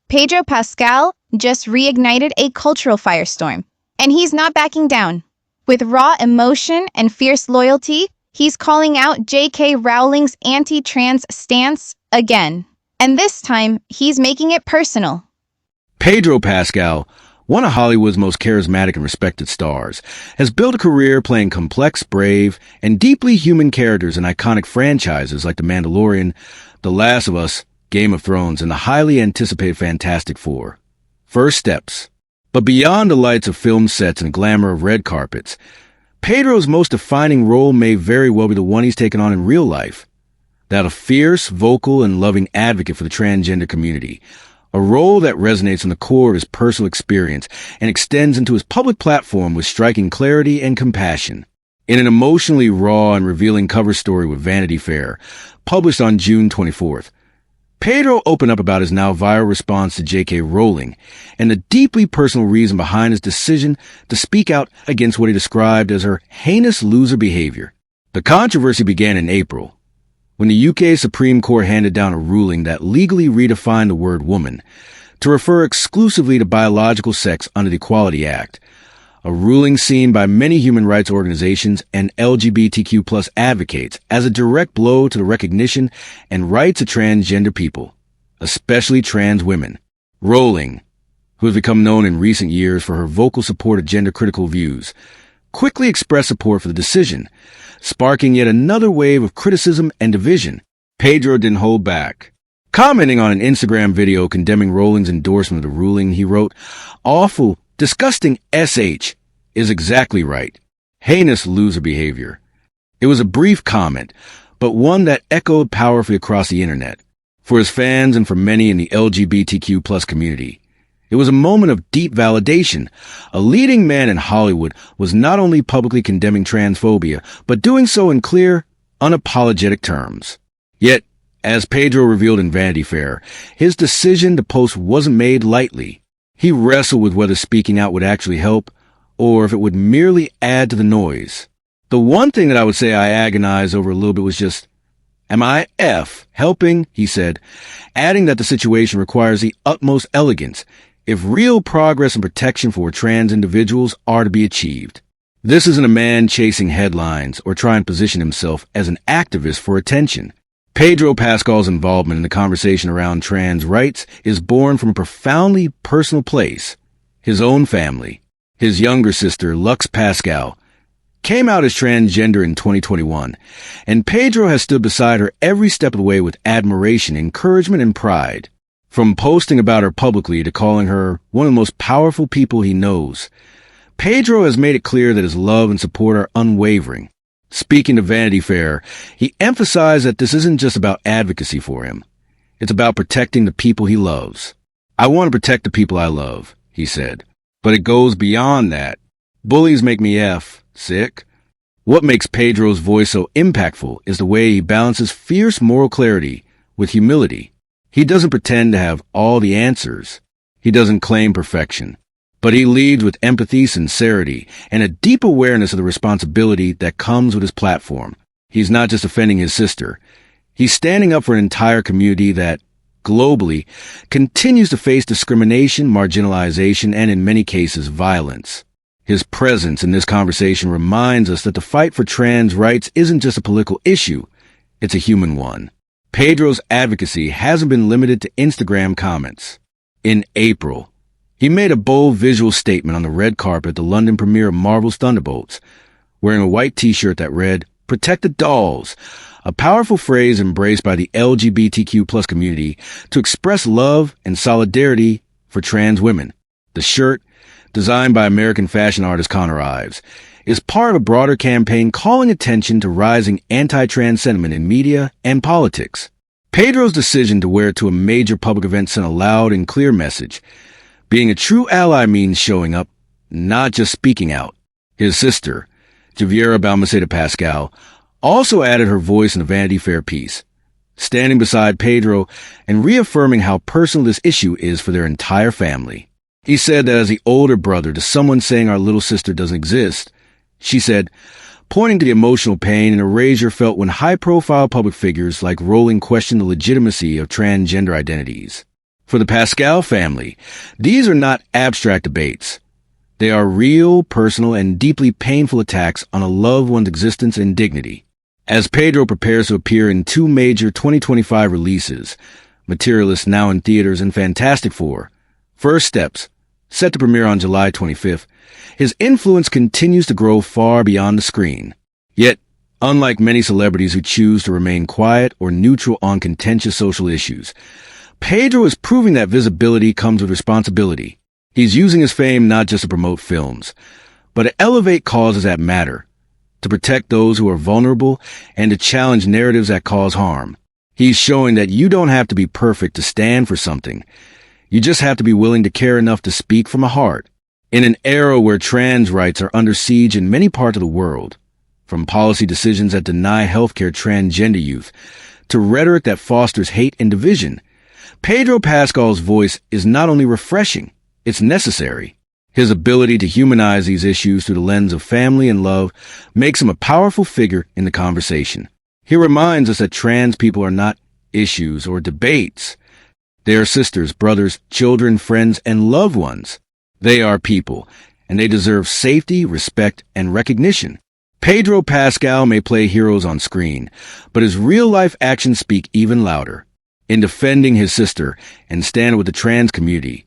Pedro Pascal just reignited a cultural firestorm, and he's not backing down. With raw emotion and fierce loyalty, he's calling out J.K. Rowling's anti-trans stance again. And this time, he's making it personal. Pedro Pascal, one of Hollywood's most charismatic and respected stars, has built a career playing complex, brave, and deeply human characters in iconic franchises like The Mandalorian, The Last of Us, Game of Thrones, and the highly anticipated Fantastic Four. First steps. But beyond the lights of film sets and glamour of red carpets, Pedro's most defining role may very well be the one he's taken on in real life. That of fierce, vocal, and loving advocate for the transgender community. A role that resonates on the core of his personal experience and extends into his public platform with striking clarity and compassion. In an emotionally raw and revealing cover story with Vanity Fair, published on June 24th, Pedro opened up about his now viral response to J.K. Rowling and the deeply personal reason behind his decision to speak out against what he described as her heinous loser behavior. The controversy began in April, when the UK Supreme Court handed down a ruling that legally redefined the word woman to refer exclusively to biological sex under the Equality Act, a ruling seen by many human rights organizations and LGBTQ+ advocates as a direct blow to the recognition and rights of transgender people, especially trans women. Rowling, who has become known in recent years for her vocal support of gender-critical views, quickly expressed support for the decision, sparking yet another wave of criticism and division. Pedro didn't hold back. Commenting on an Instagram video condemning Rowling's endorsement of the ruling, he wrote, "Awful, disgusting SH is exactly right. Heinous loser behavior." It was a brief comment, but one that echoed powerfully across the internet. For his fans and for many in the LGBTQ+ community, it was a moment of deep validation. A leading man in Hollywood was not only publicly condemning transphobia, but doing so in clear, unapologetic terms. Yet, as Pedro revealed in Vanity Fair, his decision to post wasn't made lightly. He wrestled with whether speaking out would actually help, or if it would merely add to the noise. The one thing that I would say I agonized over a little bit was just, am I helping? He said, adding that the situation requires the utmost elegance if real progress and protection for trans individuals are to be achieved. This isn't a man chasing headlines or trying to position himself as an activist for attention. Pedro Pascal's involvement in the conversation around trans rights is born from a profoundly personal place. His own family, his younger sister, Lux Pascal, came out as transgender in 2021, and Pedro has stood beside her every step of the way with admiration, encouragement, and pride. From posting about her publicly to calling her one of the most powerful people he knows, Pedro has made it clear that his love and support are unwavering. Speaking to Vanity Fair, he emphasized that this isn't just about advocacy for him. It's about protecting the people he loves. "I want to protect the people I love," he said. "But it goes beyond that. Bullies make me sick." What makes Pedro's voice so impactful is the way he balances fierce moral clarity with humility. He doesn't pretend to have all the answers. He doesn't claim perfection. But he leads with empathy, sincerity, and a deep awareness of the responsibility that comes with his platform. He's not just defending his sister. He's standing up for an entire community that, globally, continues to face discrimination, marginalization, and in many cases, violence. His presence in this conversation reminds us that the fight for trans rights isn't just a political issue, it's a human one. Pedro's advocacy hasn't been limited to Instagram comments. In April, he made a bold visual statement on the red carpet at the London premiere of Marvel's Thunderbolts, wearing a white t-shirt that read, "Protect the dolls," a powerful phrase embraced by the LGBTQ+ community to express love and solidarity for trans women. The shirt, designed by American fashion artist Connor Ives, is part of a broader campaign calling attention to rising anti-trans sentiment in media and politics. Pedro's decision to wear it to a major public event sent a loud and clear message. Being a true ally means showing up, not just speaking out. His sister, Javiera Balmaceda Pascal, also added her voice in the Vanity Fair piece, standing beside Pedro and reaffirming how personal this issue is for their entire family. He said that as the older brother to someone saying our little sister doesn't exist, she said, pointing to the emotional pain and erasure felt when high-profile public figures like Rowling questioned the legitimacy of transgender identities. For the Pascal family, these are not abstract debates. They are real, personal, and deeply painful attacks on a loved one's existence and dignity. As Pedro prepares to appear in two major 2025 releases, Materialist now in theaters and Fantastic Four, First Steps, set to premiere on July 25th, his influence continues to grow far beyond the screen. Yet, unlike many celebrities who choose to remain quiet or neutral on contentious social issues, Pedro is proving that visibility comes with responsibility. He's using his fame not just to promote films, but to elevate causes that matter, to protect those who are vulnerable, and to challenge narratives that cause harm. He's showing that you don't have to be perfect to stand for something. You just have to be willing to care enough to speak from a heart. In an era where trans rights are under siege in many parts of the world, from policy decisions that deny healthcare transgender youth to rhetoric that fosters hate and division, Pedro Pascal's voice is not only refreshing, it's necessary. His ability to humanize these issues through the lens of family and love makes him a powerful figure in the conversation. He reminds us that trans people are not issues or debates. They are sisters, brothers, children, friends, and loved ones. They are people, and they deserve safety, respect, and recognition. Pedro Pascal may play heroes on screen, but his real-life actions speak even louder. In defending his sister and standing with the trans community,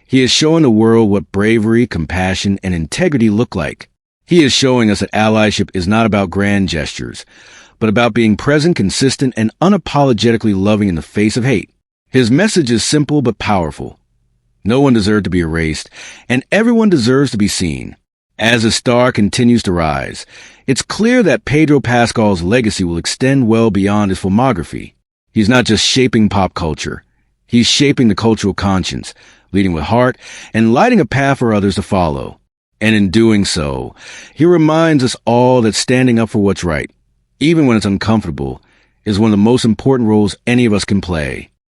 he is showing the world what bravery, compassion, and integrity look like. He is showing us that allyship is not about grand gestures, but about being present, consistent, and unapologetically loving in the face of hate. His message is simple but powerful. No one deserves to be erased, and everyone deserves to be seen. As his star continues to rise, it's clear that Pedro Pascal's legacy will extend well beyond his filmography. He's not just shaping pop culture. He's shaping the cultural conscience, leading with heart, and lighting a path for others to follow. And in doing so, he reminds us all that standing up for what's right, even when it's uncomfortable, is one of the most important roles any of us can play.